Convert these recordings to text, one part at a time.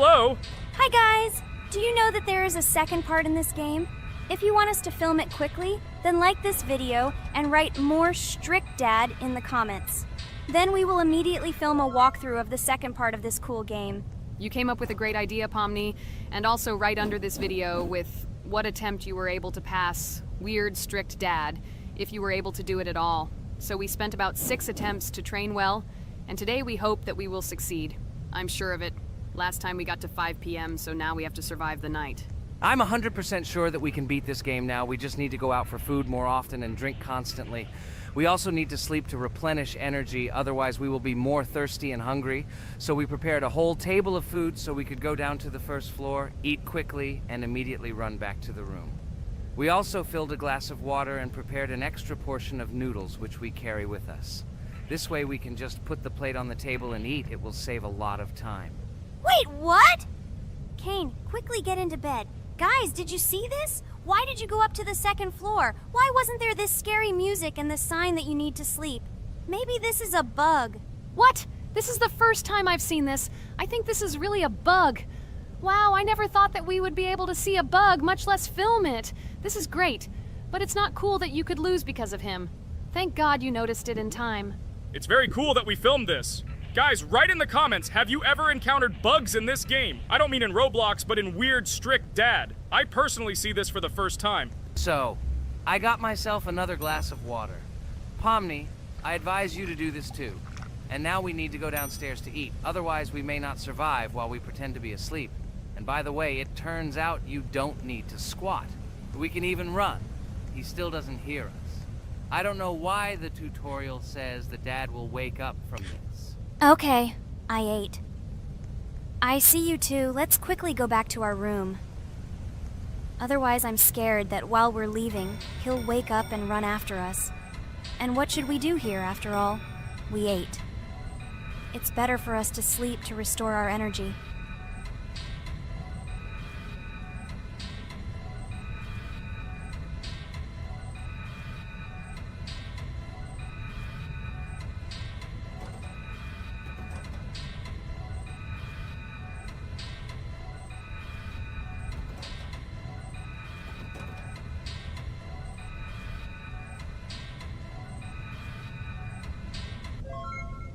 hello! Hi guys! Do you know that there is a second part in this game? If you want us to film it quickly, then like this video and write "more strict dad" in the comments. Then we will immediately film a walkthrough of the second part of this cool game. You came up with a great idea, Pomni, and also right under this video with what attempt you were able to pass weird, strict dad, if you were able to do it at all. So we spent about 6 attempts to train well, and today we hope that we will succeed. I'm sure of it. Last time we got to 5 p.m., so now we have to survive the night. I'm 100% sure that we can beat this game now. We just need to go out for food more often and drink constantly. We also need to sleep to replenish energy, otherwise we will be more thirsty and hungry. So we prepared a whole table of food so we could go down to the first floor, eat quickly, and immediately run back to the room. We also filled a glass of water and prepared an extra portion of noodles, which we carry with us. This way we can just put the plate on the table and eat. It will save a lot of time. Wait, what? Kane, quickly get into bed. Guys, did you see this? Why did you go up to the second floor? Why wasn't there this scary music and the sign that you need to sleep? Maybe this is a bug. What? This is the first time I've seen this. I think this is really a bug. Wow, I never thought that we would be able to see a bug, much less film it. This is great, but it's not cool that you could lose because of him. Thank God you noticed it in time. It's very cool that we filmed this. Guys, write in the comments, have you ever encountered bugs in this game? I don't mean in Roblox, but in weird, strict dad. I personally see this for the first time. So, I got myself another glass of water. Pomni, I advise you to do this too. And now we need to go downstairs to eat. Otherwise, we may not survive while we pretend to be asleep. And by the way, it turns out you don't need to squat. We can even run. He still doesn't hear us. I don't know why the tutorial says that Dad will wake up from this. Okay, I ate. I see you two. Let's quickly go back to our room. Otherwise, I'm scared that while we're leaving, he'll wake up and run after us. And what should we do here, after all? We ate. It's better for us to sleep to restore our energy.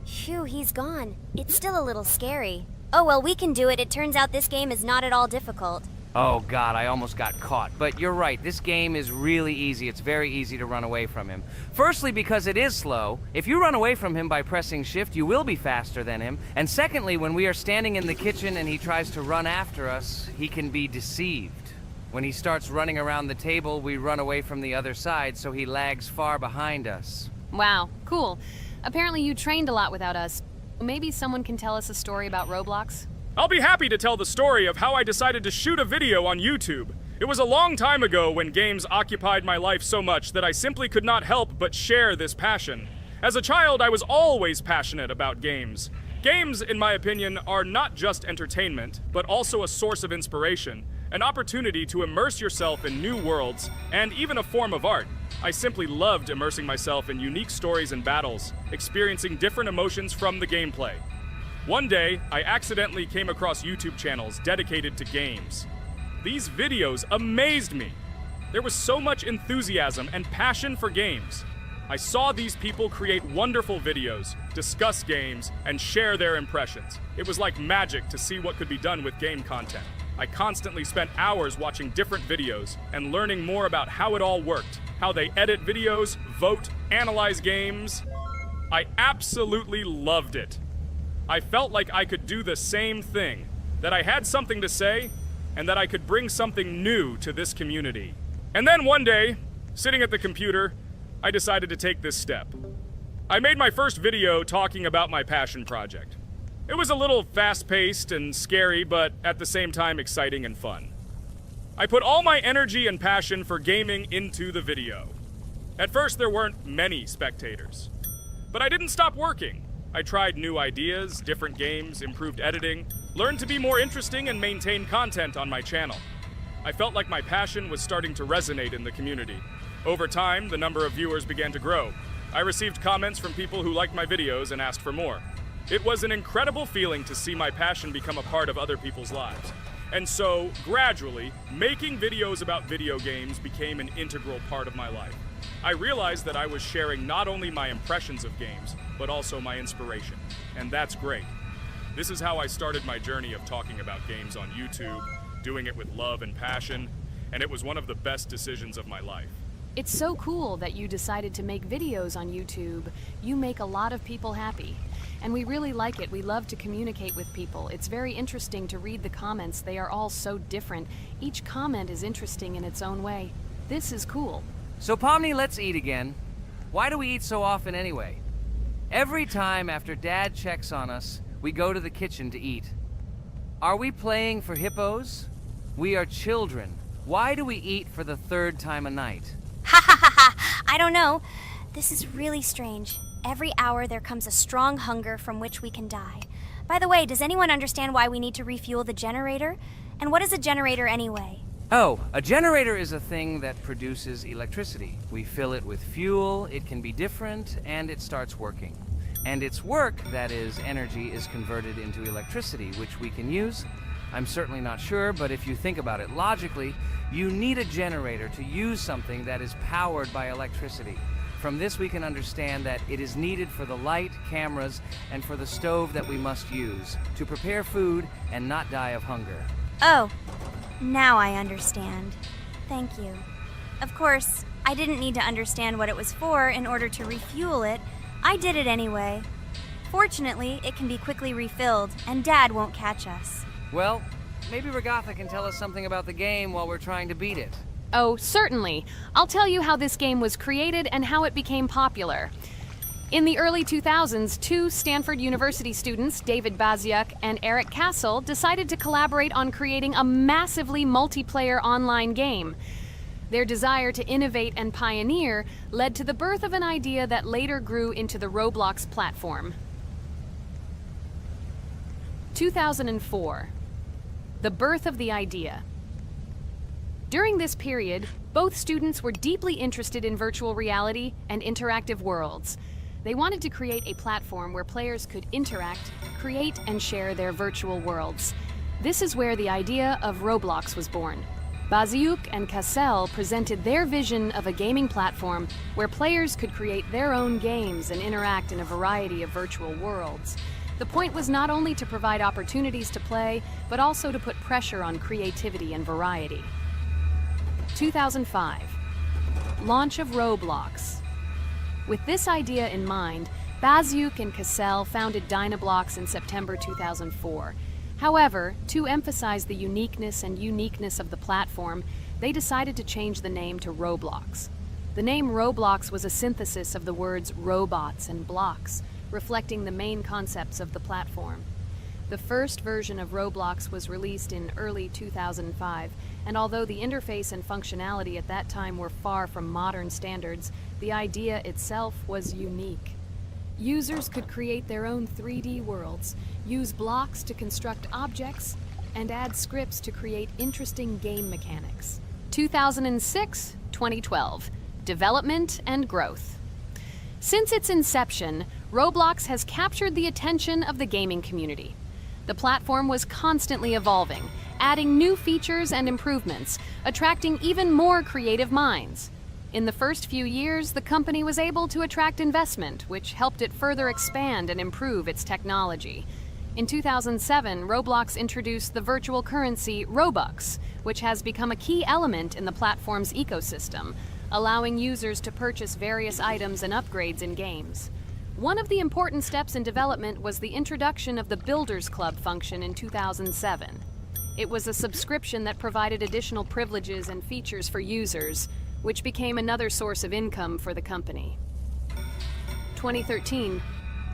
Phew, he's gone. It's still a little scary. Oh well, we can do it. It turns out this game is not at all difficult. Oh God, I almost got caught. But you're right, this game is really easy. It's very easy to run away from him. Firstly, because it is slow. If you run away from him by pressing shift, you will be faster than him. And secondly, when we are standing in the kitchen and he tries to run after us, he can be deceived. When he starts running around the table, we run away from the other side, so he lags far behind us. Wow, cool. Apparently you trained a lot without us. Maybe someone can tell us a story about Roblox? I'll be happy to tell the story of how I decided to shoot a video on YouTube. It was a long time ago when games occupied my life so much that I simply could not help but share this passion. As a child, I was always passionate about games. Games, in my opinion, are not just entertainment, but also a source of inspiration, an opportunity to immerse yourself in new worlds, and even a form of art. I simply loved immersing myself in unique stories and battles, experiencing different emotions from the gameplay. One day, I accidentally came across YouTube channels dedicated to games. These videos amazed me. There was so much enthusiasm and passion for games. I saw these people create wonderful videos, discuss games, and share their impressions. It was like magic to see what could be done with game content. I constantly spent hours watching different videos and learning more about how it all worked, how they edit videos, vote, analyze games. I absolutely loved it. I felt like I could do the same thing, that I had something to say, and that I could bring something new to this community. And then one day, sitting at the computer, I decided to take this step. I made my first video talking about my passion project. It was a little fast-paced and scary, but at the same time exciting and fun. I put all my energy and passion for gaming into the video. At first, there weren't many spectators. But I didn't stop working. I tried new ideas, different games, improved editing, learned to be more interesting and maintain content on my channel. I felt like my passion was starting to resonate in the community. Over time, the number of viewers began to grow. I received comments from people who liked my videos and asked for more. It was an incredible feeling to see my passion become a part of other people's lives. And so, gradually, making videos about video games became an integral part of my life. I realized that I was sharing not only my impressions of games, but also my inspiration. And that's great. This is how I started my journey of talking about games on YouTube, doing it with love and passion, and it was one of the best decisions of my life. It's so cool that you decided to make videos on YouTube. You make a lot of people happy. And we really like it. We love to communicate with people. It's very interesting to read the comments. They are all so different. Each comment is interesting in its own way. This is cool. So Pomni, let's eat again. Why do we eat so often anyway? Every time after Dad checks on us, we go to the kitchen to eat. Are we playing for hippos? We are children. Why do we eat for the third time a night? Ha ha ha ha! I don't know. This is really strange. Every hour there comes a strong hunger from which we can die. By the way, does anyone understand why we need to refuel the generator? And what is a generator anyway? Oh, a generator is a thing that produces electricity. We fill it with fuel, it can be different, and it starts working. And its work, that is, energy, is converted into electricity, which we can use. I'm certainly not sure, but if you think about it logically, you need a generator to use something that is powered by electricity. From this we can understand that it is needed for the light, cameras, and for the stove that we must use, to prepare food and not die of hunger. Oh, now I understand. Thank you. Of course, I didn't need to understand what it was for in order to refuel it. I did it anyway. Fortunately, it can be quickly refilled, and Dad won't catch us. Well, maybe Regatha can tell us something about the game while we're trying to beat it. Oh, certainly. I'll tell you how this game was created and how it became popular. In the early 2000s, two Stanford University students, David Baziuk and Eric Castle, decided to collaborate on creating a massively multiplayer online game. Their desire to innovate and pioneer led to the birth of an idea that later grew into the Roblox platform. 2004. The birth of the idea. During this period, both students were deeply interested in virtual reality and interactive worlds. They wanted to create a platform where players could interact, create, and share their virtual worlds. This is where the idea of Roblox was born. Baziuk and Cassell presented their vision of a gaming platform where players could create their own games and interact in a variety of virtual worlds. The point was not only to provide opportunities to play, but also to put pressure on creativity and variety. 2005. Launch of Roblox. With this idea in mind, Baziuk and Cassell founded Dynablocks in September 2004. However, to emphasize the uniqueness of the platform, they decided to change the name to Roblox. The name Roblox was a synthesis of the words robots and blocks, reflecting the main concepts of the platform. The first version of Roblox was released in early 2005, and although the interface and functionality at that time were far from modern standards, the idea itself was unique. Users could create their own 3D worlds, use blocks to construct objects, and add scripts to create interesting game mechanics. 2006-2012. Development and growth. Since its inception, Roblox has captured the attention of the gaming community. The platform was constantly evolving, adding new features and improvements, attracting even more creative minds. In the first few years, the company was able to attract investment, which helped it further expand and improve its technology. In 2007, Roblox introduced the virtual currency Robux, which has become a key element in the platform's ecosystem, allowing users to purchase various items and upgrades in games. One of the important steps in development was the introduction of the Builders Club function in 2007. It was a subscription that provided additional privileges and features for users, which became another source of income for the company. 2013,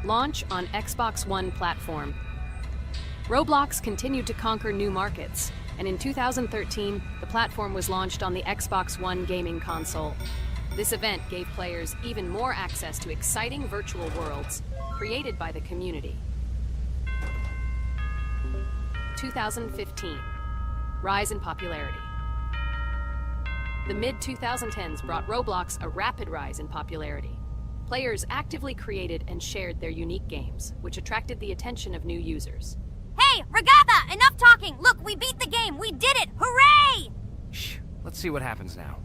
launch on Xbox One platform. Roblox continued to conquer new markets, and in 2013, the platform was launched on the Xbox One gaming console. This event gave players even more access to exciting virtual worlds created by the community. 2015, rise in popularity. The mid-2010s brought Roblox a rapid rise in popularity. Players actively created and shared their unique games, which attracted the attention of new users. Hey, Regatha, enough talking! Look, we beat the game! We did it! Hooray! Shh, let's see what happens now.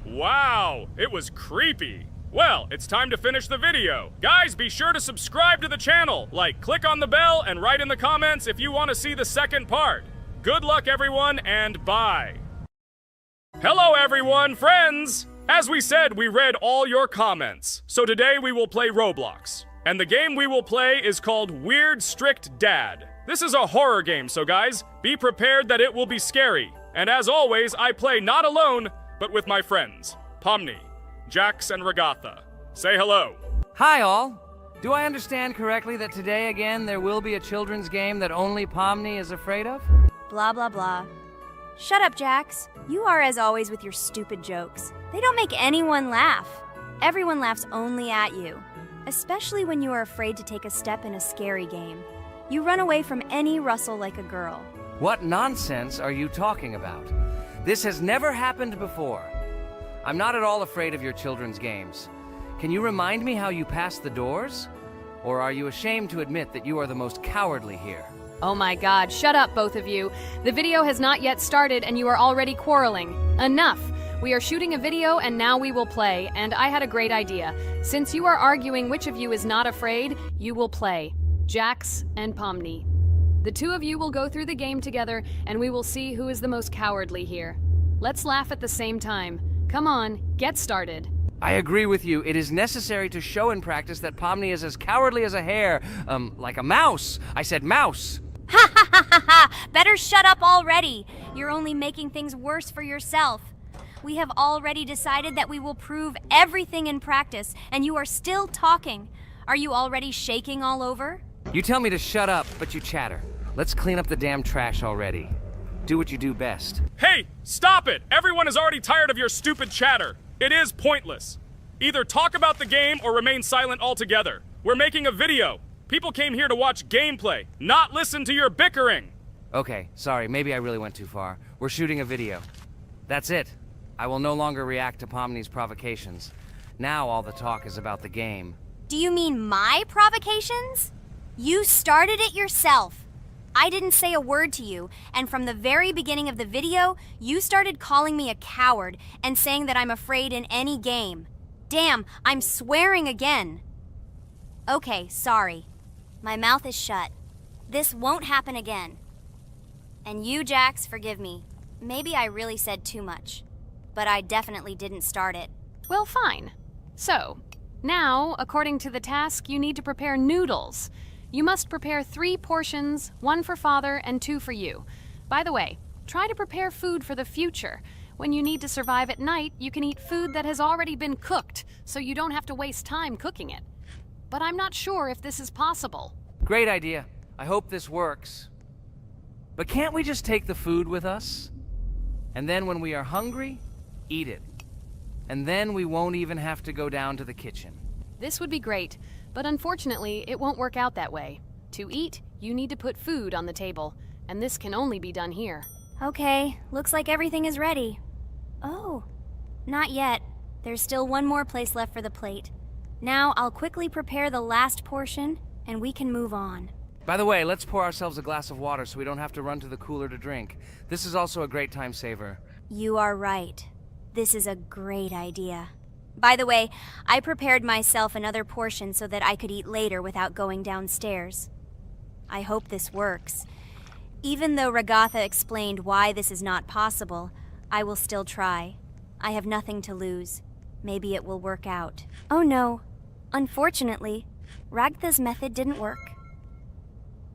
Wow, it was creepy. Well, it's time to finish the video. Guys, be sure to subscribe to the channel, click on the bell, and write in the comments if you want to see the second part. Good luck, everyone, and bye. Hello, everyone, friends! As we said, we read all your comments. So today we will play Roblox. And the game we will play is called Weird Strict Dad. This is a horror game, so guys, be prepared that it will be scary. And as always, I play not alone, but with my friends, Pomni, Jax, and Regatha. Say hello. Hi, all. Do I understand correctly that today again there will be a children's game that only Pomni is afraid of? Blah, blah, blah. Shut up, Jax. You are as always with your stupid jokes. They don't make anyone laugh. Everyone laughs only at you, especially when you are afraid to take a step in a scary game. You run away from any rustle like a girl. What nonsense are you talking about? This has never happened before. I'm not at all afraid of your children's games. Can you remind me how you passed the doors? Or are you ashamed to admit that you are the most cowardly here? Oh my god, shut up, both of you. The video has not yet started and you are already quarreling. Enough! We are shooting a video and now we will play, and I had a great idea. Since you are arguing which of you is not afraid, you will play. Jax and Pomni. The two of you will go through the game together, and we will see who is the most cowardly here. Let's laugh at the same time. Come on, get started. I agree with you. It is necessary to show in practice that Pomni is as cowardly as a hare. Like a mouse. I said mouse. Ha ha ha ha ha! Better shut up already. You're only making things worse for yourself. We have already decided that we will prove everything in practice, and you are still talking. Are you already shaking all over? You tell me to shut up, but you chatter. Let's clean up the damn trash already. Do what you do best. Hey, stop it! Everyone is already tired of your stupid chatter. It is pointless. Either talk about the game or remain silent altogether. We're making a video. People came here to watch gameplay, not listen to your bickering. Okay, sorry, maybe I really went too far. We're shooting a video. That's it. I will no longer react to Pomni's provocations. Now all the talk is about the game. Do you mean my provocations? You started it yourself. I didn't say a word to you, and from the very beginning of the video, you started calling me a coward and saying that I'm afraid in any game. Damn, I'm swearing again. Okay, sorry. My mouth is shut. This won't happen again. And you, Jax, forgive me. Maybe I really said too much, but I definitely didn't start it. Well, fine. So, now, according to the task, you need to prepare noodles. You must prepare 3 portions, 1 for father and 2 for you. By the way, try to prepare food for the future. When you need to survive at night, you can eat food that has already been cooked, so you don't have to waste time cooking it. But I'm not sure if this is possible. Great idea. I hope this works. But can't we just take the food with us? And then when we are hungry, eat it. And then we won't even have to go down to the kitchen. This would be great, but unfortunately, it won't work out that way. To eat, you need to put food on the table, and this can only be done here. Okay, looks like everything is ready. Oh, not yet. There's still one more place left for the plate. Now I'll quickly prepare the last portion, and we can move on. By the way, let's pour ourselves a glass of water so we don't have to run to the cooler to drink. This is also a great time saver. You are right. This is a great idea. By the way, I prepared myself another portion so that I could eat later without going downstairs. I hope this works. Even though Regatha explained why this is not possible, I will still try. I have nothing to lose. Maybe it will work out. Oh no. Unfortunately, Ragtha's method didn't work.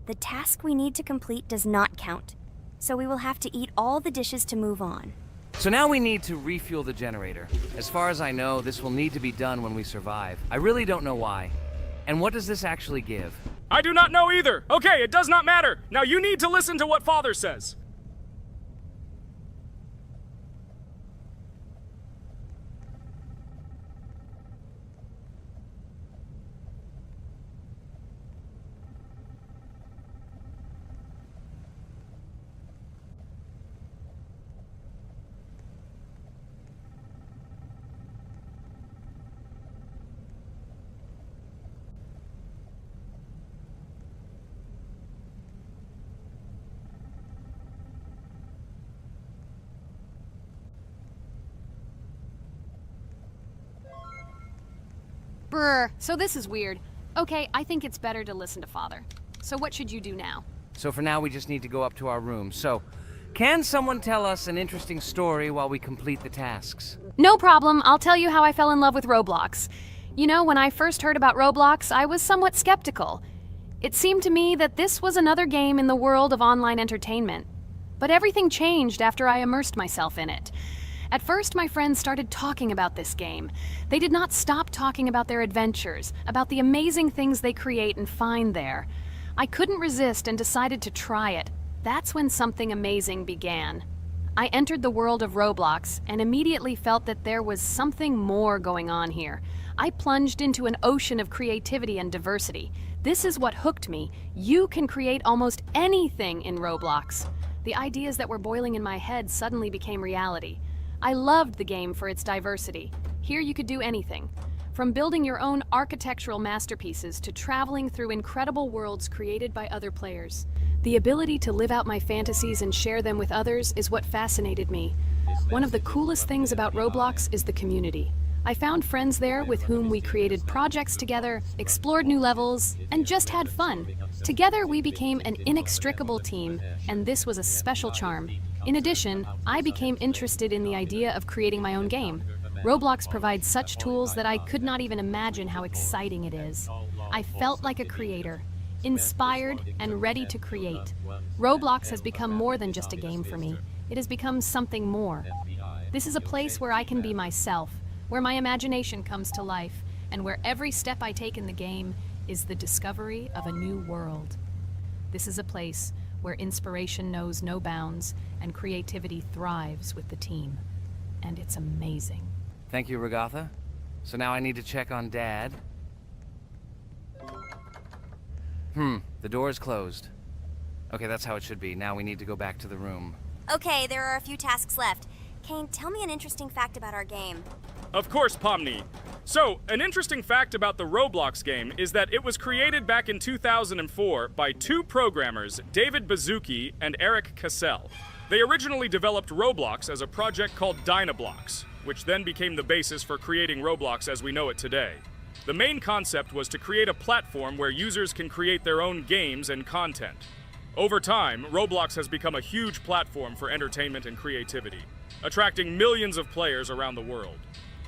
The task we need to complete does not count, so we will have to eat all the dishes to move on. So now we need to refuel the generator. As far as I know, this will need to be done when we survive. I really don't know why. And what does this actually give? I do not know either. Okay, it does not matter. Now you need to listen to what Father says. Brr, so this is weird. Okay, I think it's better to listen to Father. So what should you do now? So for now, we just need to go up to our room. So, can someone tell us an interesting story while we complete the tasks? No problem, I'll tell you how I fell in love with Roblox. You know, when I first heard about Roblox, I was somewhat skeptical. It seemed to me that this was another game in the world of online entertainment. But everything changed after I immersed myself in it. At first, my friends started talking about this game. They did not stop talking about their adventures, about the amazing things they create and find there. I couldn't resist and decided to try it. That's when something amazing began. I entered the world of Roblox and immediately felt that there was something more going on here. I plunged into an ocean of creativity and diversity. This is what hooked me. You can create almost anything in Roblox. The ideas that were boiling in my head suddenly became reality. I loved the game for its diversity. Here you could do anything. From building your own architectural masterpieces to traveling through incredible worlds created by other players. The ability to live out my fantasies and share them with others is what fascinated me. One of the coolest things about Roblox is the community. I found friends there with whom we created projects together, explored new levels, and just had fun. Together we became an inextricable team, and this was a special charm. In addition, I became interested in the idea of creating my own game. Roblox provides such tools that I could not even imagine how exciting it is. I felt like a creator, inspired and ready to create. Roblox has become more than just a game for me. It has become something more. This is a place where I can be myself, where my imagination comes to life, and where every step I take in the game is the discovery of a new world. This is a place where inspiration knows no bounds and creativity thrives with the team. And it's amazing. Thank you, Regatha. So now I need to check on Dad. The door is closed. Okay, that's how it should be. Now we need to go back to the room. Okay, there are a few tasks left. Kane, tell me an interesting fact about our game. Of course, Pomni. So, an interesting fact about the Roblox game is that it was created back in 2004 by two programmers, David Baszucki and Eric Cassell. They originally developed Roblox as a project called Dynablox, which then became the basis for creating Roblox as we know it today. The main concept was to create a platform where users can create their own games and content. Over time, Roblox has become a huge platform for entertainment and creativity, attracting millions of players around the world.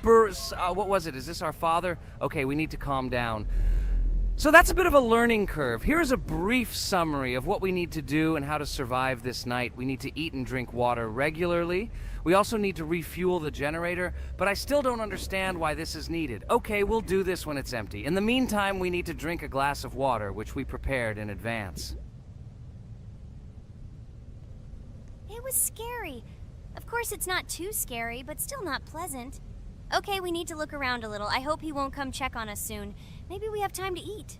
What was it? Is this our father? Okay, we need to calm down. So that's a bit of a learning curve. Here's a brief summary of what we need to do and how to survive this night. We need to eat and drink water regularly. We also need to refuel the generator, but I still don't understand why this is needed. Okay, we'll do this when it's empty. In the meantime, we need to drink a glass of water, which we prepared in advance. It was scary. Of course, it's not too scary, but still not pleasant. Okay, we need to look around a little. I hope he won't come check on us soon. Maybe we have time to eat.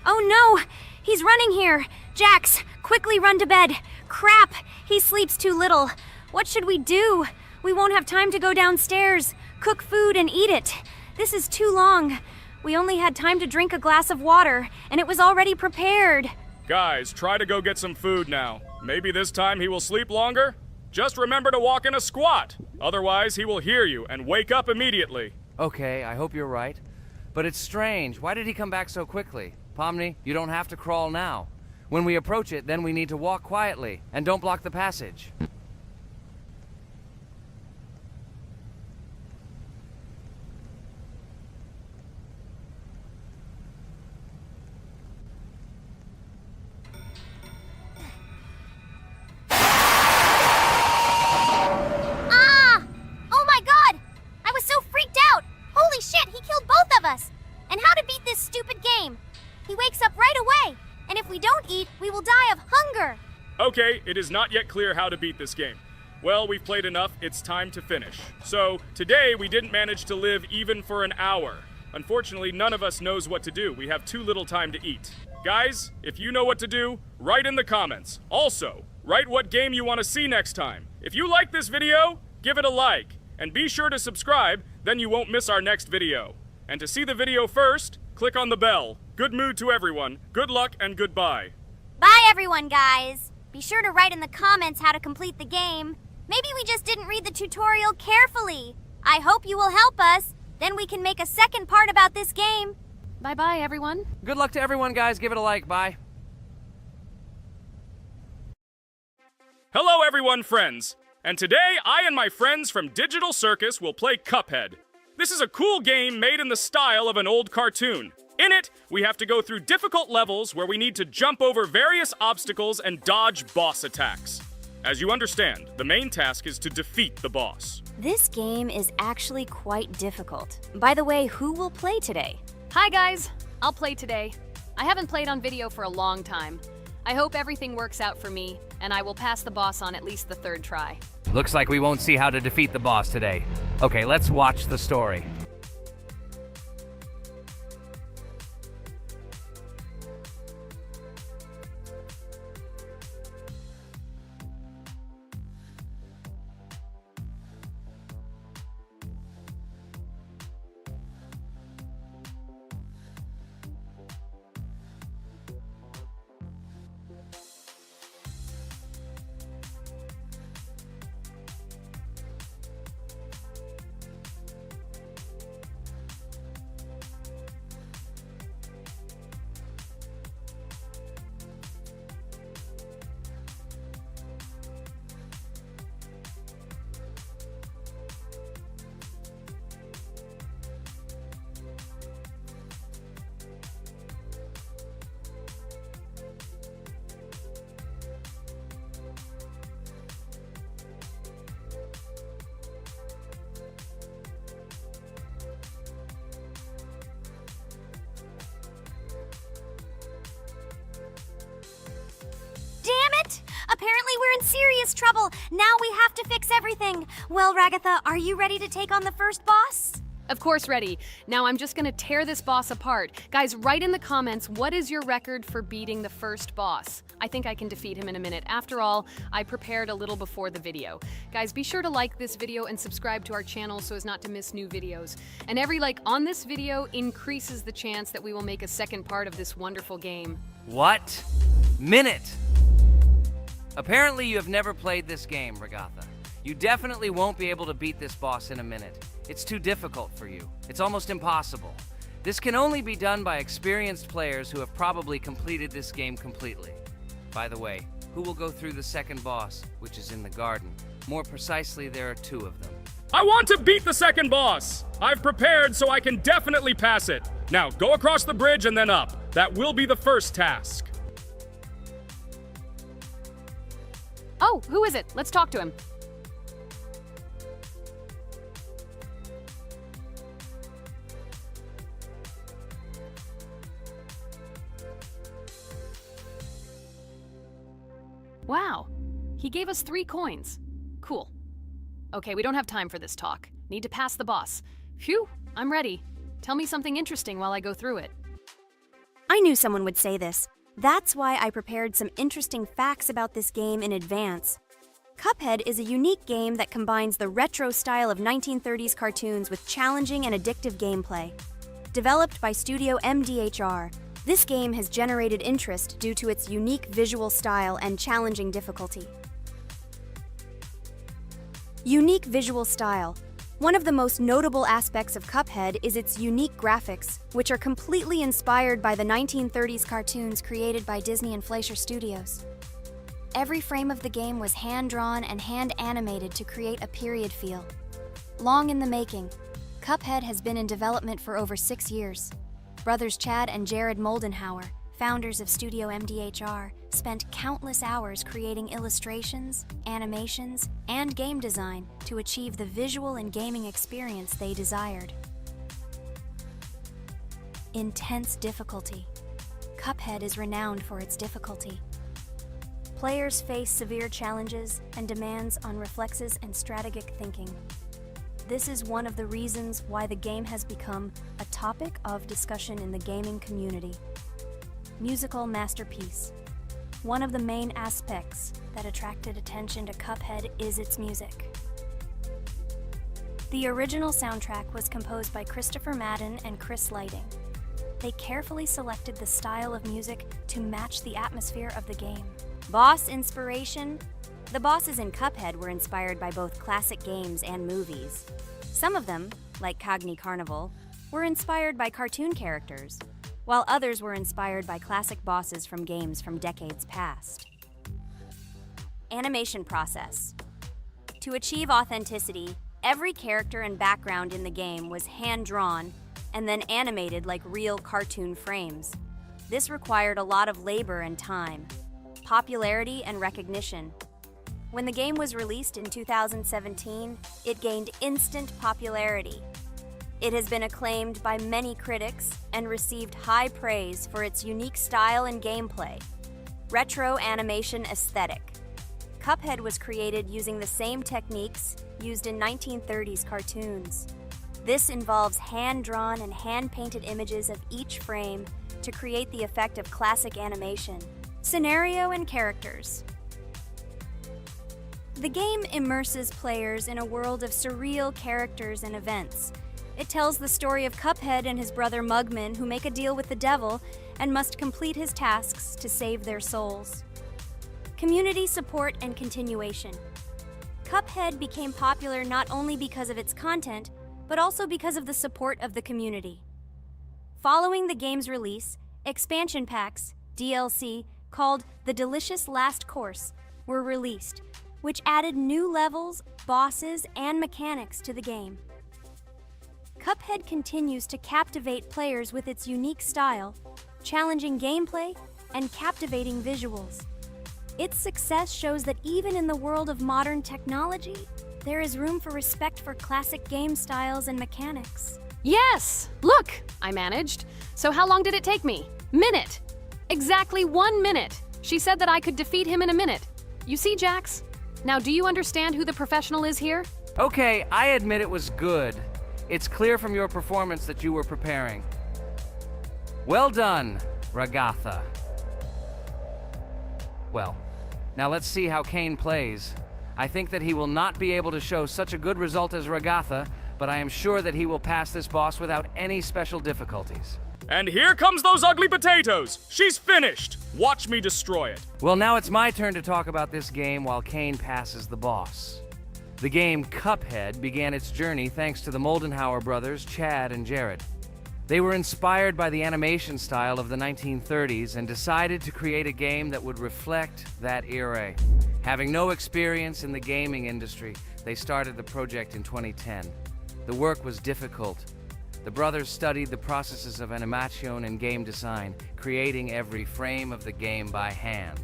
Oh no! He's running here! Jax, quickly run to bed! Crap! He sleeps too little. What should we do? We won't have time to go downstairs, cook food and eat it. This is too long. We only had time to drink a glass of water, and it was already prepared. Guys, try to go get some food now. Maybe this time he will sleep longer? Just remember to walk in a squat. Otherwise, he will hear you and wake up immediately. Okay, I hope you're right. But it's strange. Why did he come back so quickly? Pomni, you don't have to crawl now. When we approach it, then we need to walk quietly. And don't block the passage. longer! Okay, it is not yet clear how to beat this game. Well, we've played enough, it's time to finish. So, today we didn't manage to live even for an hour. Unfortunately, none of us knows what to do. We have too little time to eat. Guys, if you know what to do, write in the comments. Also, write what game you want to see next time. If you like this video, give it a like. And be sure to subscribe, then you won't miss our next video. And to see the video first, click on the bell. Good mood to everyone, good luck, and goodbye. Bye, everyone, guys! Be sure to write in the comments how to complete the game. Maybe we just didn't read the tutorial carefully. I hope you will help us. Then we can make a second part about this game. Bye-bye, everyone. Good luck to everyone, guys. Give it a like. Bye. Hello everyone, friends! And today, I and my friends from Digital Circus will play Cuphead. This is a cool game made in the style of an old cartoon. In it, we have to go through difficult levels where we need to jump over various obstacles and dodge boss attacks. As you understand, the main task is to defeat the boss. This game is actually quite difficult. By the way, who will play today? Hi, guys. I'll play today. I haven't played on video for a long time. I hope everything works out for me, and I will pass the boss on at least the third try. Looks like we won't see how to defeat the boss today. Okay, let's watch the story. Apparently we're in serious trouble. Now we have to fix everything. Well, Ragatha, are you ready to take on the first boss? Of course, ready. Now I'm just gonna tear this boss apart. Guys, write in the comments, what is your record for beating the first boss? I think I can defeat him in a minute. After all, I prepared a little before the video. Guys, be sure to like this video and subscribe to our channel so as not to miss new videos. And every like on this video increases the chance that we will make a second part of this wonderful game. What? Minute! Apparently you have never played this game, Ragatha. You definitely won't be able to beat this boss in a minute. It's too difficult for you. It's almost impossible. This can only be done by experienced players who have probably completed this game completely. By the way, who will go through the second boss, which is in the garden? More precisely, there are two of them. I want to beat the second boss! I've prepared so I can definitely pass it. Now, go across the bridge and then up. That will be the first task. Oh, who is it? Let's talk to him. Wow, he gave us 3 coins. Cool. Okay, we don't have time for this talk. Need to pass the boss. Phew, I'm ready. Tell me something interesting while I go through it. I knew someone would say this. That's why I prepared some interesting facts about this game in advance. Cuphead is a unique game that combines the retro style of 1930s cartoons with challenging and addictive gameplay. Developed by Studio MDHR, this game has generated interest due to its unique visual style and challenging difficulty. Unique visual style. One of the most notable aspects of Cuphead is its unique graphics, which are completely inspired by the 1930s cartoons created by Disney and Fleischer Studios. Every frame of the game was hand-drawn and hand-animated to create a period feel. Long in the making, Cuphead has been in development for over 6 years. Brothers Chad and Jared Moldenhauer, founders of Studio MDHR, spent countless hours creating illustrations, animations, and game design to achieve the visual and gaming experience they desired. Intense difficulty. Cuphead is renowned for its difficulty. Players face severe challenges and demands on reflexes and strategic thinking. This is one of the reasons why the game has become a topic of discussion in the gaming community. Musical masterpiece. One of the main aspects that attracted attention to Cuphead is its music. The original soundtrack was composed by Christopher Madden and Chris Lighting. They carefully selected the style of music to match the atmosphere of the game. Boss inspiration. The bosses in Cuphead were inspired by both classic games and movies. Some of them, like Cogni Carnival, were inspired by cartoon characters, while others were inspired by classic bosses from games from decades past. Animation process. To achieve authenticity, every character and background in the game was hand-drawn and then animated like real cartoon frames. This required a lot of labor and time, popularity and recognition. When the game was released in 2017, it gained instant popularity. It has been acclaimed by many critics and received high praise for its unique style and gameplay. Retro animation aesthetic. Cuphead was created using the same techniques used in 1930s cartoons. This involves hand-drawn and hand-painted images of each frame to create the effect of classic animation. Scenario and characters. The game immerses players in a world of surreal characters and events. It tells the story of Cuphead and his brother Mugman, who make a deal with the devil and must complete his tasks to save their souls. Community support and continuation. Cuphead became popular not only because of its content, but also because of the support of the community. Following the game's release, expansion packs, DLC, called The Delicious Last Course, were released, which added new levels, bosses, and mechanics to the game. Cuphead continues to captivate players with its unique style, challenging gameplay, and captivating visuals. Its success shows that even in the world of modern technology, there is room for respect for classic game styles and mechanics. Yes! Look! I managed. So how long did it take me? Minute! Exactly 1 minute! She said that I could defeat him in a minute. You see, Jax? Now, do you understand who the professional is here? Okay, I admit it was good. It's clear from your performance that you were preparing. Well done, Ragatha. Well, now let's see how Kane plays. I think that he will not be able to show such a good result as Ragatha, but I am sure that he will pass this boss without any special difficulties. And here comes those ugly potatoes! She's finished! Watch me destroy it. Well, now it's my turn to talk about this game while Kane passes the boss. The game Cuphead began its journey thanks to the Moldenhauer brothers, Chad and Jared. They were inspired by the animation style of the 1930s and decided to create a game that would reflect that era. Having no experience in the gaming industry, they started the project in 2010. The work was difficult. The brothers studied the processes of animation and game design, creating every frame of the game by hand.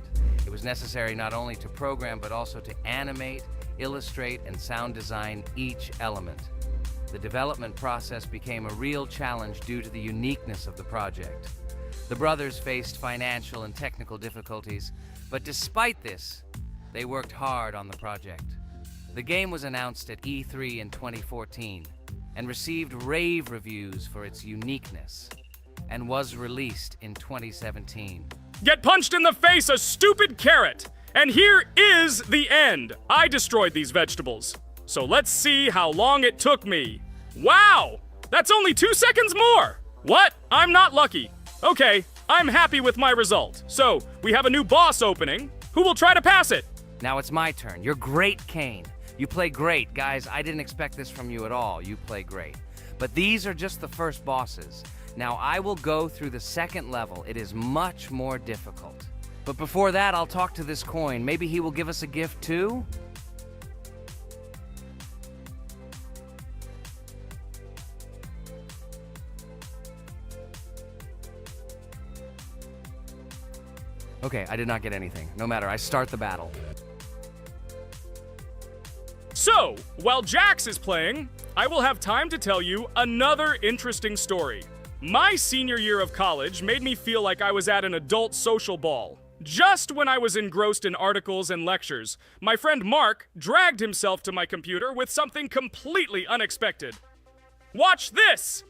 It was necessary not only to program, but also to animate, illustrate, and sound design each element. The development process became a real challenge due to the uniqueness of the project. The brothers faced financial and technical difficulties, but despite this, they worked hard on the project. The game was announced at E3 in 2014 and received rave reviews for its uniqueness, and was released in 2017. Get punched in the face, a stupid carrot! And here is the end. I destroyed these vegetables. So let's see how long it took me. Wow! That's only 2 seconds more! What? I'm not lucky. Okay, I'm happy with my result. So, we have a new boss opening. Who will try to pass it? Now it's my turn. You're great, Kane. You play great. Guys, I didn't expect this from you at all. You play great. But these are just the first bosses. Now I will go through the second level. It is much more difficult. But before that, I'll talk to this coin. Maybe he will give us a gift too? Okay, I did not get anything. No matter, I start the battle. So, while Jax is playing, I will have time to tell you another interesting story. My senior year of college made me feel like I was at an adult social ball. Just when I was engrossed in articles and lectures, my friend Mark dragged himself to my computer with something completely unexpected. Watch this!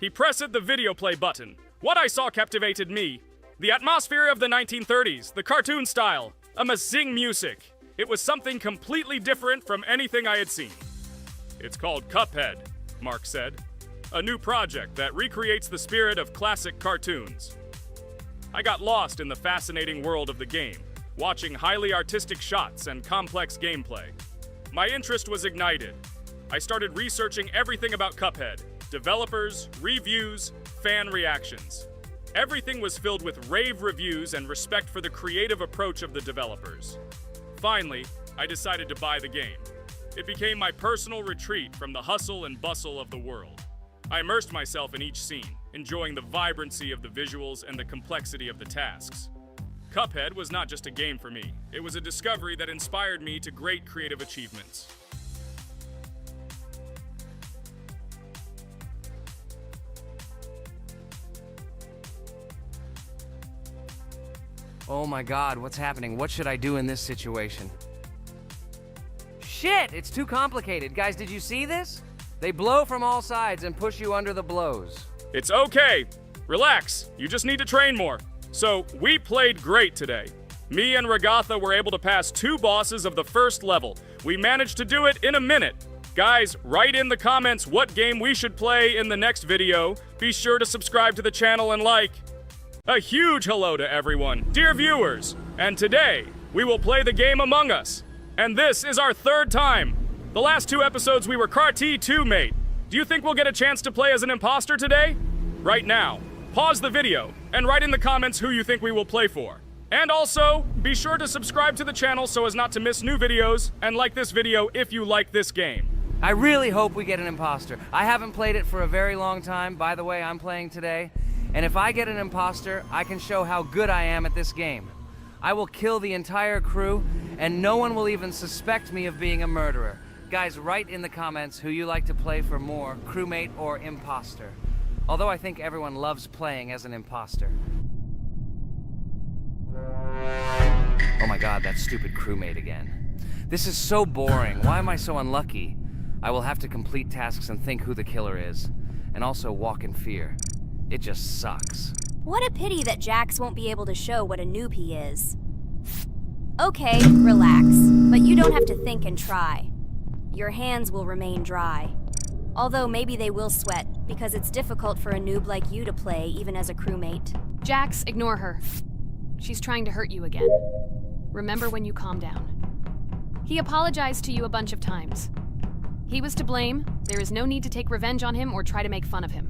He pressed the video play button. What I saw captivated me. The atmosphere of the 1930s, the cartoon style, amazing music. It was something completely different from anything I had seen. It's called Cuphead, Mark said. A new project that recreates the spirit of classic cartoons. I got lost in the fascinating world of the game, watching highly artistic shots and complex gameplay. My interest was ignited. I started researching everything about Cuphead, developers, reviews, fan reactions. Everything was filled with rave reviews and respect for the creative approach of the developers. Finally, I decided to buy the game. It became my personal retreat from the hustle and bustle of the world. I immersed myself in each scene, enjoying the vibrancy of the visuals and the complexity of the tasks. Cuphead was not just a game for me. It was a discovery that inspired me to great creative achievements. Oh my god, what's happening? What should I do in this situation? Shit, it's too complicated. Guys, did you see this? They blow from all sides and push you under the blows. It's okay. Relax. You just need to train more. So, we played great today. Me and Ragatha were able to pass 2 bosses of the first level. We managed to do it in a minute. Guys, write in the comments what game we should play in the next video. Be sure to subscribe to the channel and like. A huge hello to everyone, dear viewers. And today, we will play the game Among Us. And this is our 3rd time. The last 2 episodes we were CAR-T 2 mate. Do you think we'll get a chance to play as an imposter today? Right now, pause the video and write in the comments who you think we will play for. And also, be sure to subscribe to the channel so as not to miss new videos, and like this video if you like this game. I really hope we get an imposter. I haven't played it for a very long time. By the way, I'm playing today. And if I get an imposter, I can show how good I am at this game. I will kill the entire crew, and no one will even suspect me of being a murderer. Guys, write in the comments who you like to play for more, crewmate or imposter. Although I think everyone loves playing as an imposter. Oh my god, that stupid crewmate again. This is so boring. Why am I so unlucky? I will have to complete tasks and think who the killer is. And also walk in fear. It just sucks. What a pity that Jax won't be able to show what a noob he is. Okay, relax. But you don't have to think and try. Your hands will remain dry. Although maybe they will sweat, because it's difficult for a noob like you to play, even as a crewmate. Jax, ignore her. She's trying to hurt you again. Remember when you calm down. He apologized to you a bunch of times. He was to blame. There is no need to take revenge on him or try to make fun of him.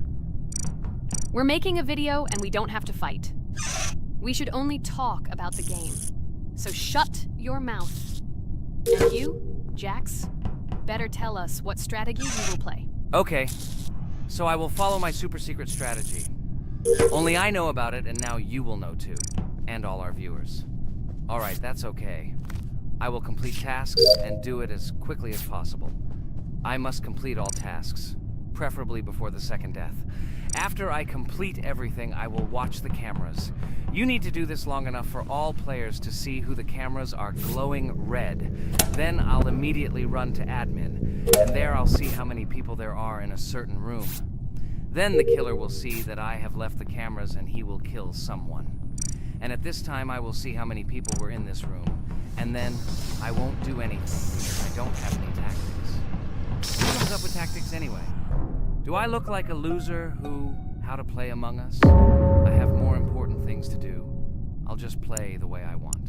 We're making a video and we don't have to fight. We should only talk about the game. So shut your mouth. And you, Jax, better tell us what strategy you will play. Okay, so I will follow my super secret strategy. Only I know about it, and now you will know too. And all our viewers. Alright, that's okay. I will complete tasks and do it as quickly as possible. I must complete all tasks, preferably before the second death. After I complete everything, I will watch the cameras. You need to do this long enough for all players to see who the cameras are glowing red. Then I'll immediately run to admin, and there I'll see how many people there are in a certain room. Then the killer will see that I have left the cameras and he will kill someone. And at this time I will see how many people were in this room. And then I won't do anything because I don't have any tactics. What comes up with tactics anyway? Do I look like a loser who, how to play Among Us? I have more important things to do. I'll just play the way I want.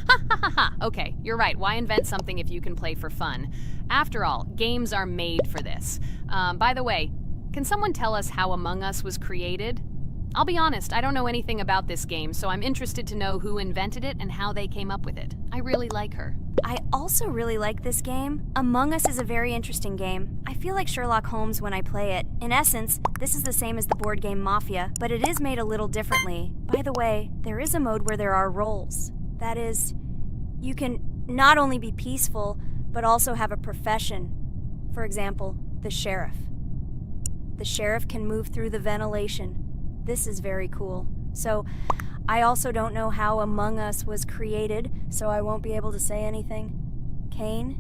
Ha ha ha ha! Okay, you're right. Why invent something if you can play for fun? After all, games are made for this. By the way, can someone tell us how Among Us was created? I'll be honest, I don't know anything about this game, so I'm interested to know who invented it and how they came up with it. I really like her. I also really like this game. Among Us is a very interesting game. I feel like Sherlock Holmes when I play it. In essence, this is the same as the board game Mafia, but it is made a little differently. By the way, there is a mode where there are roles. That is, you can not only be peaceful, but also have a profession. For example, the sheriff. The sheriff can move through the ventilation. This is very cool. So, I also don't know how Among Us was created, so I won't be able to say anything. Kane,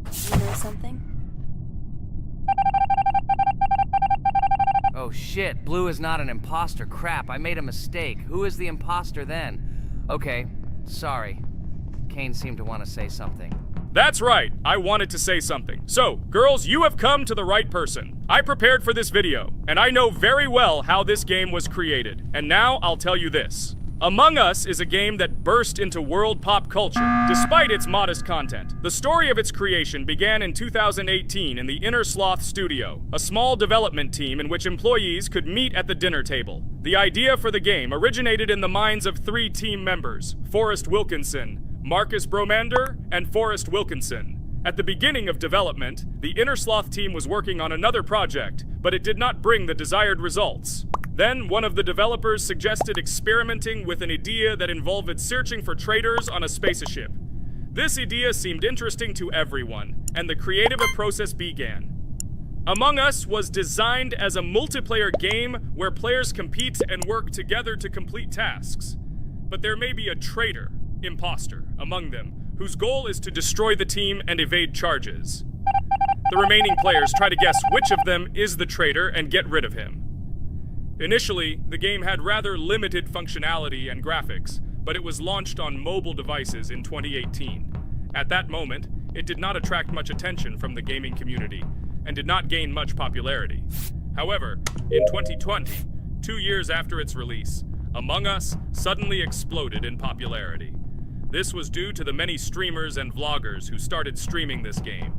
you know something? Oh shit, Blue is not an imposter. Crap, I made a mistake. Who is the imposter then? Okay, sorry. Kane seemed to want to say something. That's right, I wanted to say something. So, girls, you have come to the right person. I prepared for this video, and I know very well how this game was created. And now I'll tell you this. Among Us is a game that burst into world pop culture, despite its modest content. The story of its creation began in 2018 in the Inner Sloth Studio, a small development team in which employees could meet at the dinner table. The idea for the game originated in the minds of 3 team members, Forrest Wilkinson, Marcus Bromander, and Forrest Wilkinson. At the beginning of development, the Inner Sloth team was working on another project, but it did not bring the desired results. Then, one of the developers suggested experimenting with an idea that involved searching for traitors on a spaceship. This idea seemed interesting to everyone, and the creative process began. Among Us was designed as a multiplayer game where players compete and work together to complete tasks. But there may be a traitor, imposter, among them, whose goal is to destroy the team and evade charges. The remaining players try to guess which of them is the traitor and get rid of him. Initially, the game had rather limited functionality and graphics, but it was launched on mobile devices in 2018. At that moment, it did not attract much attention from the gaming community, and did not gain much popularity. However, in 2020, 2 years after its release, Among Us suddenly exploded in popularity. This was due to the many streamers and vloggers who started streaming this game.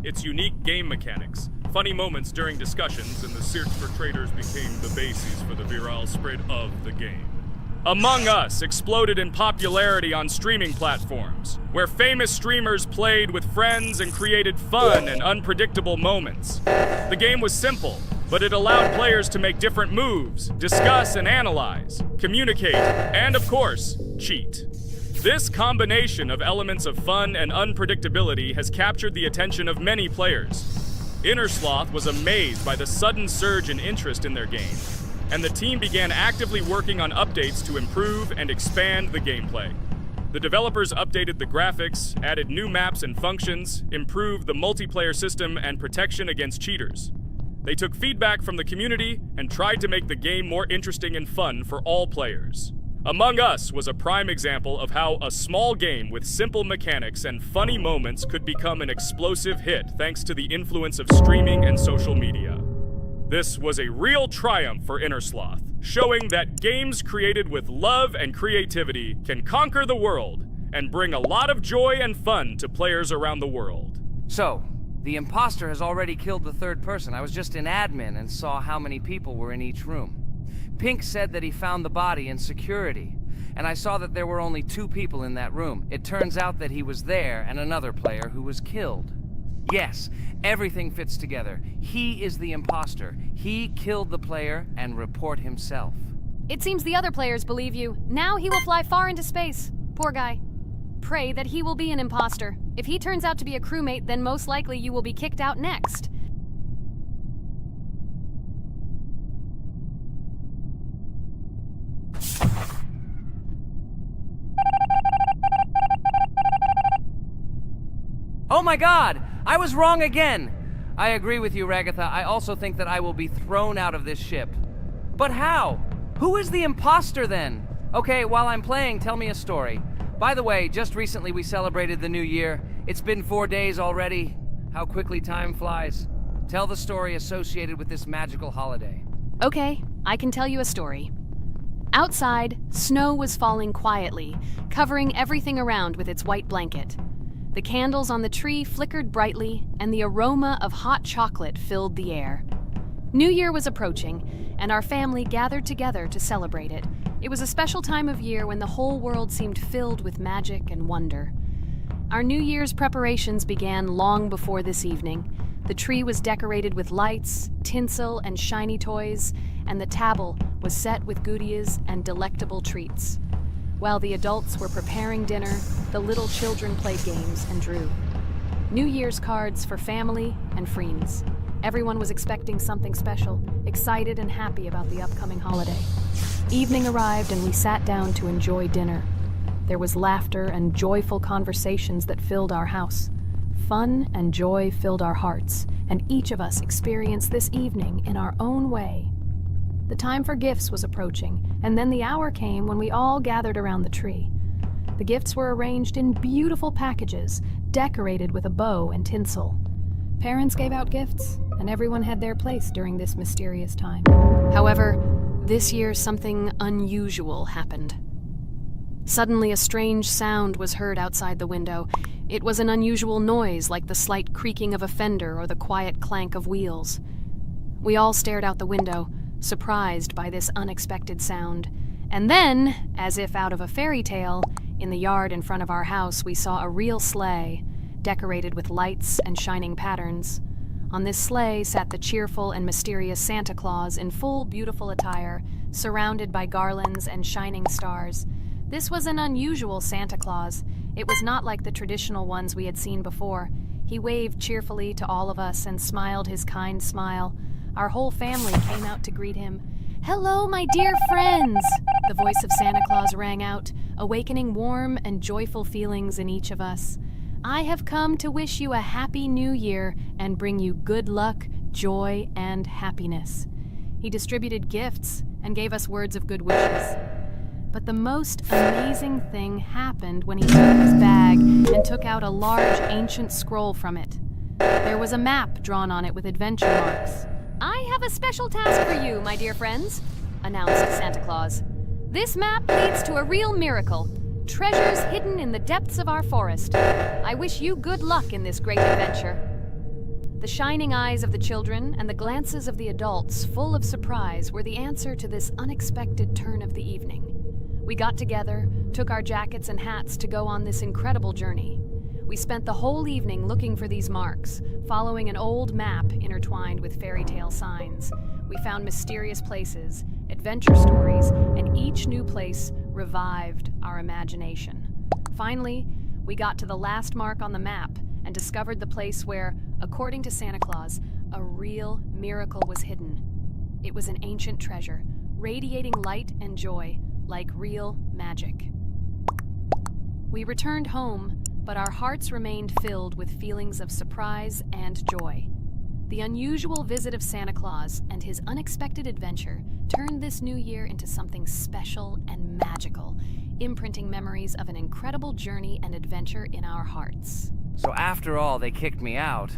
Its unique game mechanics, funny moments during discussions, and the search for traitors became the basis for the viral spread of the game. Among Us exploded in popularity on streaming platforms, where famous streamers played with friends and created fun and unpredictable moments. The game was simple, but it allowed players to make different moves, discuss and analyze, communicate, and of course, cheat. This combination of elements of fun and unpredictability has captured the attention of many players. Inner Sloth was amazed by the sudden surge in interest in their game, and the team began actively working on updates to improve and expand the gameplay. The developers updated the graphics, added new maps and functions, improved the multiplayer system and protection against cheaters. They took feedback from the community and tried to make the game more interesting and fun for all players. Among Us was a prime example of how a small game with simple mechanics and funny moments could become an explosive hit thanks to the influence of streaming and social media. This was a real triumph for Inner Sloth, showing that games created with love and creativity can conquer the world and bring a lot of joy and fun to players around the world. So, the imposter has already killed the 3rd person. I was just in admin and saw how many people were in each room. Pink said that he found the body in security, and I saw that there were only 2 people in that room. It turns out that he was there and another player who was killed. Yes, everything fits together. He is the imposter. He killed the player and report himself. It seems the other players believe you. Now he will fly far into space. Poor guy. Pray that he will be an imposter. If he turns out to be a crewmate, then most likely you will be kicked out next. Oh my god! I was wrong again! I agree with you, Ragatha. I also think that I will be thrown out of this ship. But how? Who is the imposter then? Okay, while I'm playing, tell me a story. By the way, just recently we celebrated the new year. It's been 4 days already. How quickly time flies. Tell the story associated with this magical holiday. Okay, I can tell you a story. Outside, snow was falling quietly, covering everything around with its white blanket. The candles on the tree flickered brightly, and the aroma of hot chocolate filled the air. New Year was approaching, and our family gathered together to celebrate it. It was a special time of year when the whole world seemed filled with magic and wonder. Our New Year's preparations began long before this evening. The tree was decorated with lights, tinsel, and shiny toys, and the table was set with goodies and delectable treats. While the adults were preparing dinner, the little children played games and drew. New Year's cards for family and friends. Everyone was expecting something special, excited and happy about the upcoming holiday. Evening arrived and we sat down to enjoy dinner. There was laughter and joyful conversations that filled our house. Fun and joy filled our hearts, and each of us experienced this evening in our own way. The time for gifts was approaching, and then the hour came when we all gathered around the tree. The gifts were arranged in beautiful packages, decorated with a bow and tinsel. Parents gave out gifts, and everyone had their place during this mysterious time. However, this year something unusual happened. Suddenly, a strange sound was heard outside the window. It was an unusual noise, like the slight creaking of a fender or the quiet clank of wheels. We all stared out the window, surprised by this unexpected sound. And then, as if out of a fairy tale, in the yard in front of our house, we saw a real sleigh, decorated with lights and shining patterns. On this sleigh sat the cheerful and mysterious Santa Claus in full beautiful attire, surrounded by garlands and shining stars. This was an unusual Santa Claus. It was not like the traditional ones we had seen before. He waved cheerfully to all of us and smiled his kind smile. Our whole family came out to greet him. "Hello, my dear friends!" The voice of Santa Claus rang out, awakening warm and joyful feelings in each of us. "I have come to wish you a happy new year and bring you good luck, joy, and happiness." He distributed gifts and gave us words of good wishes. But the most amazing thing happened when he opened his bag and took out a large ancient scroll from it. There was a map drawn on it with adventure marks. "I have a special task for you, my dear friends," announced Santa Claus. "This map leads to a real miracle. Treasures hidden in the depths of our forest. I wish you good luck in this great adventure." The shining eyes of the children and the glances of the adults, full of surprise, were the answer to this unexpected turn of the evening. We got together, took our jackets and hats to go on this incredible journey. We spent the whole evening looking for these marks, following an old map intertwined with fairy tale signs. We found mysterious places, adventure stories, and each new place revived our imagination. Finally, we got to the last mark on the map and discovered the place where, according to Santa Claus, a real miracle was hidden. It was an ancient treasure, radiating light and joy, like real magic. We returned home, but our hearts remained filled with feelings of surprise and joy. The unusual visit of Santa Claus and his unexpected adventure turned this new year into something special and magical, imprinting memories of an incredible journey and adventure in our hearts. So after all, they kicked me out,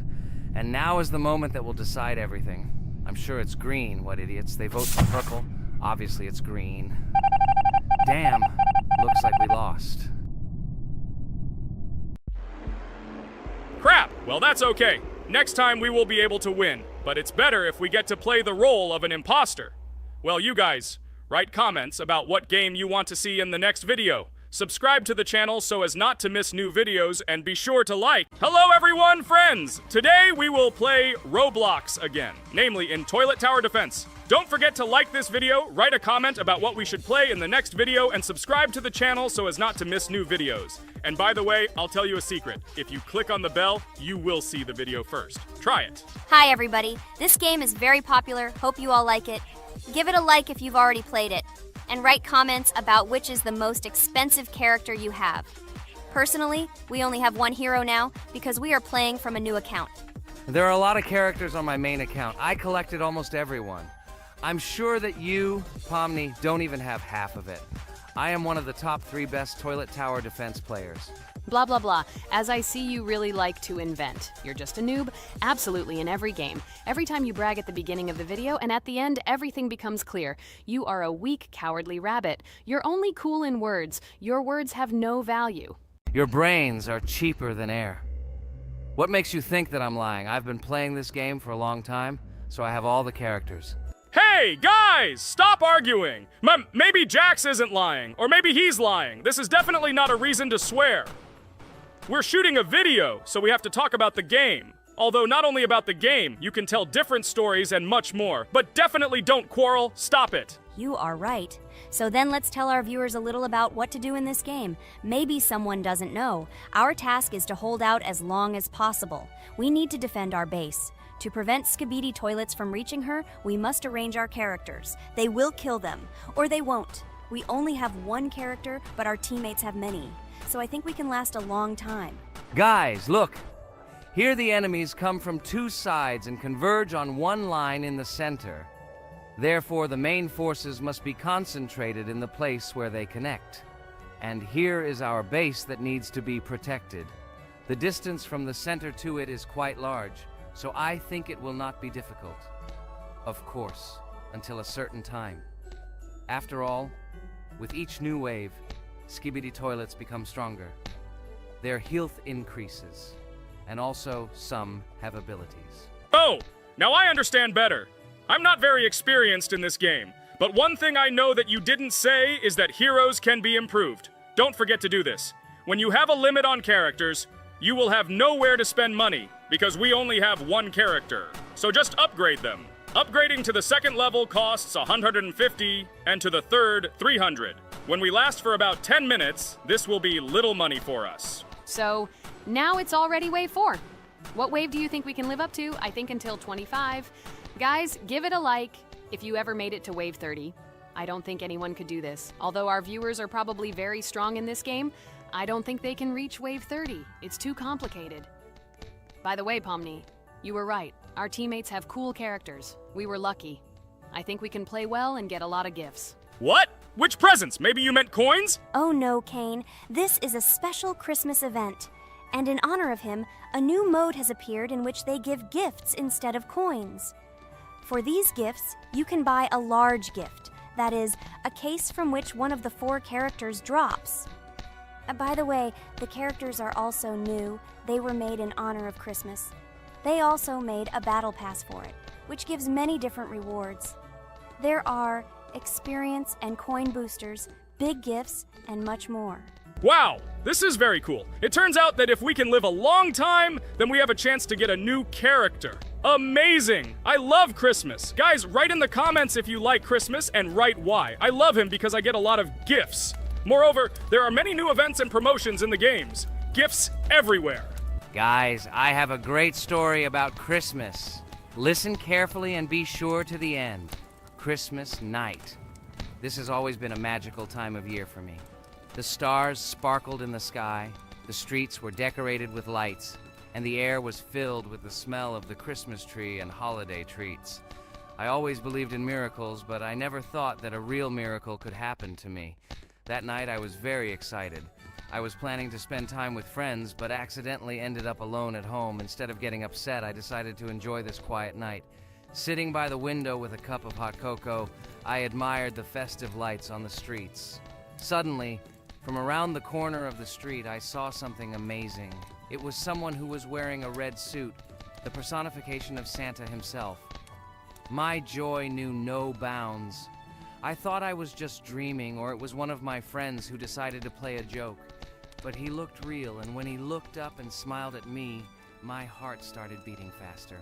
and now is the moment that will decide everything. I'm sure it's green, what idiots. They vote for purple. Obviously it's green. Damn, looks like we lost. Crap! Well, that's okay. Next time we will be able to win, but it's better if we get to play the role of an imposter. Well, you guys, write comments about what game you want to see in the next video. Subscribe to the channel so as not to miss new videos, and be sure to like. Hello everyone, friends! Today we will play Roblox again, namely in Toilet Tower Defense. Don't forget to like this video, write a comment about what we should play in the next video, and subscribe to the channel so as not to miss new videos. And by the way, I'll tell you a secret. If you click on the bell, you will see the video first. Try it. Hi everybody, this game is very popular, hope you all like it. Give it a like if you've already played it, and write comments about which is the most expensive character you have. Personally, we only have one hero now because we are playing from a new account. There are a lot of characters on my main account. I collected almost everyone. I'm sure that you, Pomni, don't even have half of it. I am one of the top 3 best Toilet Tower Defense players. Blah, blah, blah. As I see, you really like to invent. You're just a noob, absolutely in every game. Every time you brag at the beginning of the video, and at the end, everything becomes clear. You are a weak, cowardly rabbit. You're only cool in words. Your words have no value. Your brains are cheaper than air. What makes you think that I'm lying? I've been playing this game for a long time, so I have all the characters. Hey, guys! Stop arguing! Maybe Jax isn't lying, or maybe he's lying. This is definitely not a reason to swear. We're shooting a video, so we have to talk about the game. Although not only about the game, you can tell different stories and much more. But definitely don't quarrel, stop it. You are right. So then let's tell our viewers a little about what to do in this game. Maybe someone doesn't know. Our task is to hold out as long as possible. We need to defend our base. To prevent Skibidi Toilets from reaching her, we must arrange our characters. They will kill them, or they won't. We only have one character, but our teammates have many. So I think we can last a long time. Guys, look! Here the enemies come from two sides and converge on one line in the center. Therefore, the main forces must be concentrated in the place where they connect. And here is our base that needs to be protected. The distance from the center to it is quite large, so I think it will not be difficult. Of course, until a certain time. After all, with each new wave, Skibidi Toilets become stronger. Their health increases, and also some have abilities. Oh, now I understand better. I'm not very experienced in this game, but one thing I know that you didn't say is that heroes can be improved. Don't forget to do this. When you have a limit on characters, you will have nowhere to spend money, because we only have one character. So just upgrade them. Upgrading to the second level costs 150, and to the third, 300. When we last for about 10 minutes, this will be little money for us. So, now it's already wave 4. What wave do you think we can live up to? I think until 25. Guys, give it a like if you ever made it to wave 30. I don't think anyone could do this. Although our viewers are probably very strong in this game, I don't think they can reach wave 30. It's too complicated. By the way, Pomni, you were right. Our teammates have cool characters. We were lucky. I think we can play well and get a lot of gifts. What? Which presents? Maybe you meant coins? Oh no, Kane. This is a special Christmas event. And in honor of him, a new mode has appeared in which they give gifts instead of coins. For these gifts, you can buy a large gift. That is, a case from which one of the 4 characters drops. By the way, the characters are also new. They were made in honor of Christmas. They also made a battle pass for it, which gives many different rewards. There are experience and coin boosters, big gifts, and much more. Wow, this is very cool. It turns out that if we can live a long time, then we have a chance to get a new character. Amazing! I love Christmas. Guys, write in the comments if you like Christmas and write why. I love him because I get a lot of gifts. Moreover, there are many new events and promotions in the games. Gifts everywhere. Guys, I have a great story about Christmas. Listen carefully and be sure to the end. Christmas night. This has always been a magical time of year for me. The stars sparkled in the sky, the streets were decorated with lights, and the air was filled with the smell of the Christmas tree and holiday treats. I always believed in miracles, but I never thought that a real miracle could happen to me. That night I was very excited. I was planning to spend time with friends, but accidentally ended up alone at home. Instead of getting upset, I decided to enjoy this quiet night. Sitting by the window with a cup of hot cocoa, I admired the festive lights on the streets. Suddenly, from around the corner of the street, I saw something amazing. It was someone who was wearing a red suit, the personification of Santa himself. My joy knew no bounds. I thought I was just dreaming, or it was one of my friends who decided to play a joke. But he looked real, and when he looked up and smiled at me, my heart started beating faster.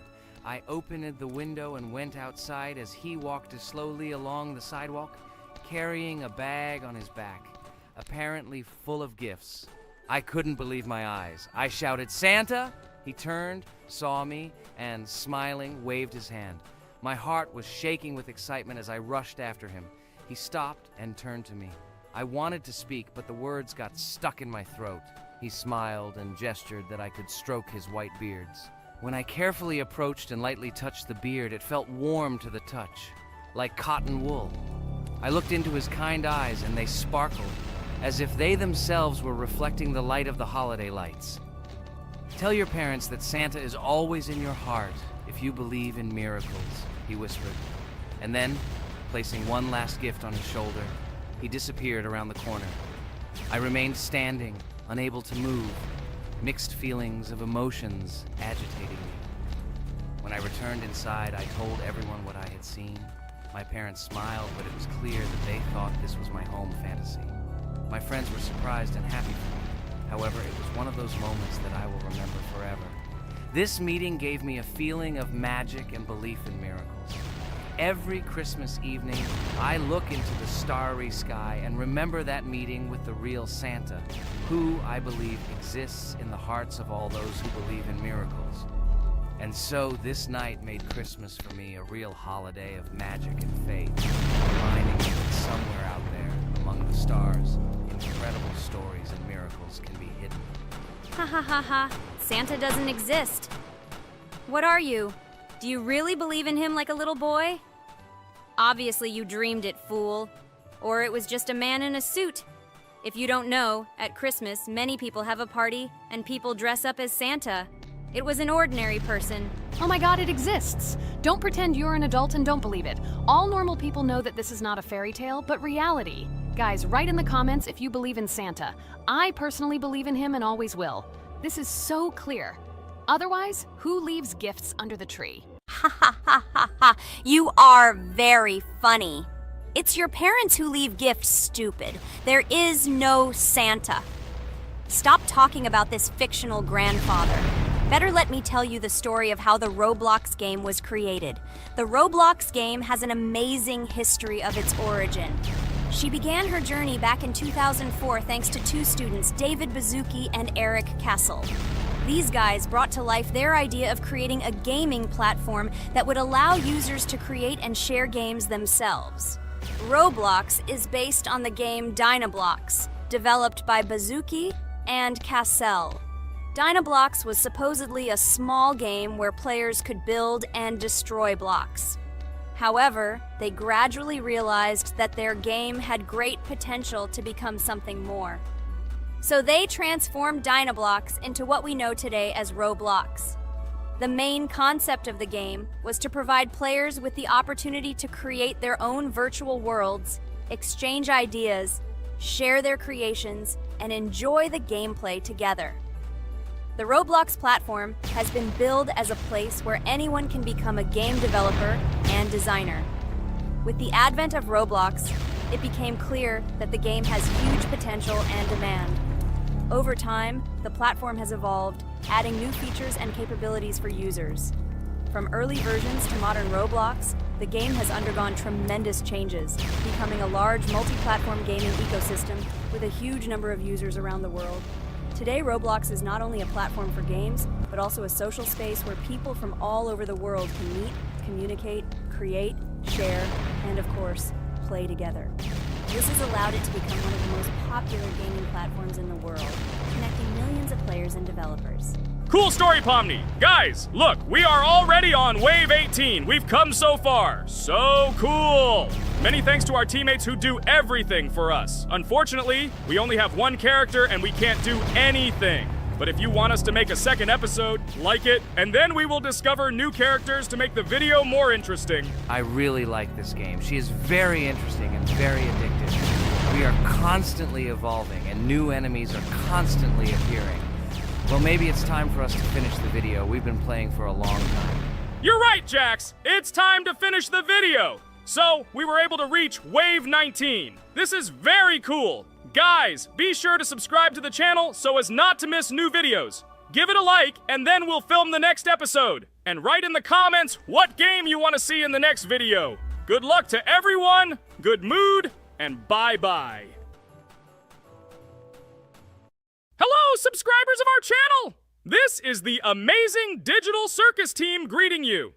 I opened the window and went outside as he walked slowly along the sidewalk, carrying a bag on his back, apparently full of gifts. I couldn't believe my eyes. I shouted, "Santa!" He turned, saw me, and smiling, waved his hand. My heart was shaking with excitement as I rushed after him. He stopped and turned to me. I wanted to speak, but the words got stuck in my throat. He smiled and gestured that I could stroke his white beards. When I carefully approached and lightly touched the beard, it felt warm to the touch, like cotton wool. I looked into his kind eyes, and they sparkled, as if they themselves were reflecting the light of the holiday lights. Tell your parents that Santa is always in your heart if you believe in miracles, he whispered. And then, placing one last gift on his shoulder, he disappeared around the corner. I remained standing, unable to move, mixed feelings of emotions agitating me. When I returned inside, I told everyone what I had seen. My parents smiled, but it was clear that they thought this was my home fantasy. My friends were surprised and happy for me. However, it was one of those moments that I will remember forever. This meeting gave me a feeling of magic and belief in miracles. every Christmas evening, I look into the starry sky and remember that meeting with the real Santa, who, I believe, exists in the hearts of all those who believe in miracles. And so this night made Christmas for me a real holiday of magic and faith, reminding me that somewhere out there, among the stars, incredible stories and miracles can be hidden. Ha ha ha ha. Santa doesn't exist. What are you? Do you really believe in him like a little boy? Obviously you dreamed it, fool. Or it was just a man in a suit. If you don't know, at Christmas, many people have a party and people dress up as Santa. It was an ordinary person. Oh my god, it exists! Don't pretend you're an adult and don't believe it. All normal people know that this is not a fairy tale, but reality. Guys, write in the comments if you believe in Santa. I personally believe in him and always will. This is so clear. Otherwise, who leaves gifts under the tree? Ha ha ha ha ha. You are very funny. It's your parents who leave gifts, stupid. There is no Santa. Stop talking about this fictional grandfather. Better let me tell you the story of how the Roblox game was created. The Roblox game has an amazing history of its origin. She began her journey back in 2004 thanks to two students, David Bazuki and Eric Castle. These guys brought to life their idea of creating a gaming platform that would allow users to create and share games themselves. Roblox is based on the game Dynablox, developed by Bazuki and Cassell. Dynablox was supposedly a small game where players could build and destroy blocks. However, they gradually realized that their game had great potential to become something more. So they transformed Dynablox into what we know today as Roblox. The main concept of the game was to provide players with the opportunity to create their own virtual worlds, exchange ideas, share their creations, and enjoy the gameplay together. The Roblox platform has been billed as a place where anyone can become a game developer and designer. With the advent of Roblox, it became clear that the game has huge potential and demand. Over time, the platform has evolved, adding new features and capabilities for users. From early versions to modern Roblox, the game has undergone tremendous changes, becoming a large multi-platform gaming ecosystem with a huge number of users around the world. Today, Roblox is not only a platform for games, but also a social space where people from all over the world can meet, communicate, create, share, and of course, play together. This has allowed it to become one of the most popular gaming platforms in the world, connecting millions of players and developers. Cool story, Pomni. Guys, look, we are already on Wave 18. We've come so far. So cool. Many thanks to our teammates who do everything for us. Unfortunately, we only have one character and we can't do anything. But if you want us to make a second episode, like it, and then we will discover new characters to make the video more interesting. I really like this game. She is very interesting and very addictive. We are constantly evolving and new enemies are constantly appearing. Well, maybe it's time for us to finish the video. We've been playing for a long time. You're right, Jax. It's time to finish the video. So, we were able to reach Wave 19. This is very cool. Guys, be sure to subscribe to the channel so as not to miss new videos. Give it a like, and then we'll film the next episode. And write in the comments what game you want to see in the next video. Good luck to everyone, good mood, and bye-bye. Hello, subscribers of our channel! This is the amazing Digital Circus team greeting you.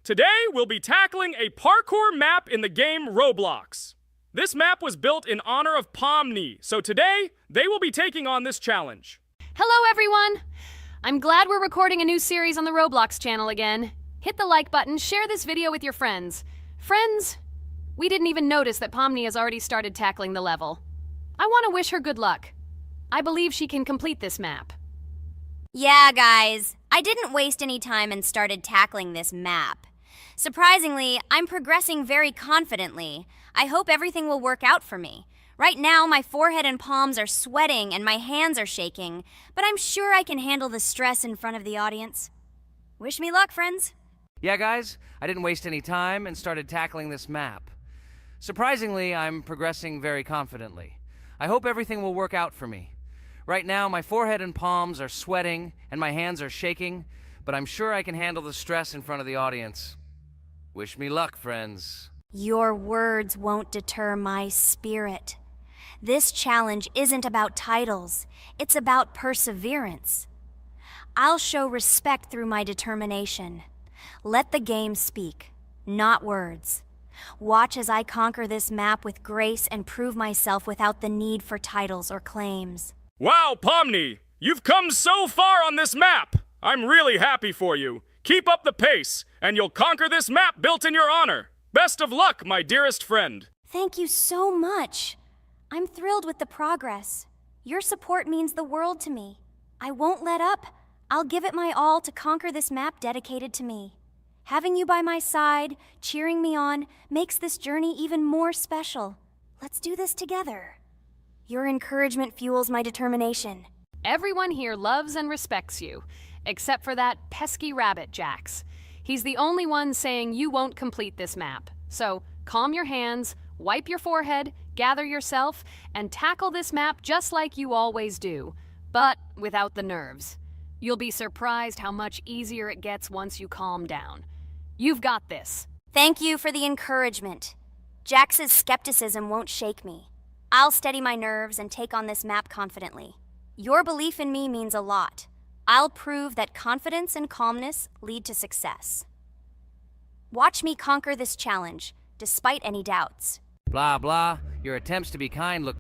Today, we'll be tackling a parkour map in the game Roblox. This map was built in honor of Pomni, so today, they will be taking on this challenge. Hello, everyone! I'm glad we're recording a new series on the Roblox channel again. Hit the like button, share this video with your friends. Friends, we didn't even notice that Pomni has already started tackling the level. I want to wish her good luck. I believe she can complete this map. Yeah, guys, I didn't waste any time and started tackling this map. Surprisingly, I'm progressing very confidently. I hope everything will work out for me. Right now, my forehead and palms are sweating and my hands are shaking, but I'm sure I can handle the stress in front of the audience. Wish me luck, friends. Yeah, guys, I didn't waste any time and started tackling this map. Surprisingly, I'm progressing very confidently. I hope everything will work out for me. Right now, my forehead and palms are sweating and my hands are shaking, but I'm sure I can handle the stress in front of the audience. Wish me luck, friends. Your words won't deter my spirit. This challenge isn't about titles, it's about perseverance. I'll show respect through my determination. Let the game speak, not words. Watch as I conquer this map with grace and prove myself without the need for titles or claims. Wow, Pomni! You've come so far on this map! I'm really happy for you. Keep up the pace, and you'll conquer this map built in your honor. Best of luck, my dearest friend. Thank you so much. I'm thrilled with the progress. Your support means the world to me. I won't let up. I'll give it my all to conquer this map dedicated to me. Having you by my side, cheering me on, makes this journey even more special. Let's do this together. Your encouragement fuels my determination. Everyone here loves and respects you, except for that pesky rabbit, Jax. He's the only one saying you won't complete this map. So, calm your hands, wipe your forehead, gather yourself, and tackle this map just like you always do, but without the nerves. You'll be surprised how much easier it gets once you calm down. You've got this. Thank you for the encouragement. Jax's skepticism won't shake me. I'll steady my nerves and take on this map confidently. Your belief in me means a lot. I'll prove that confidence and calmness lead to success. Watch me conquer this challenge, despite any doubts. Blah, blah. Your attempts to be kind look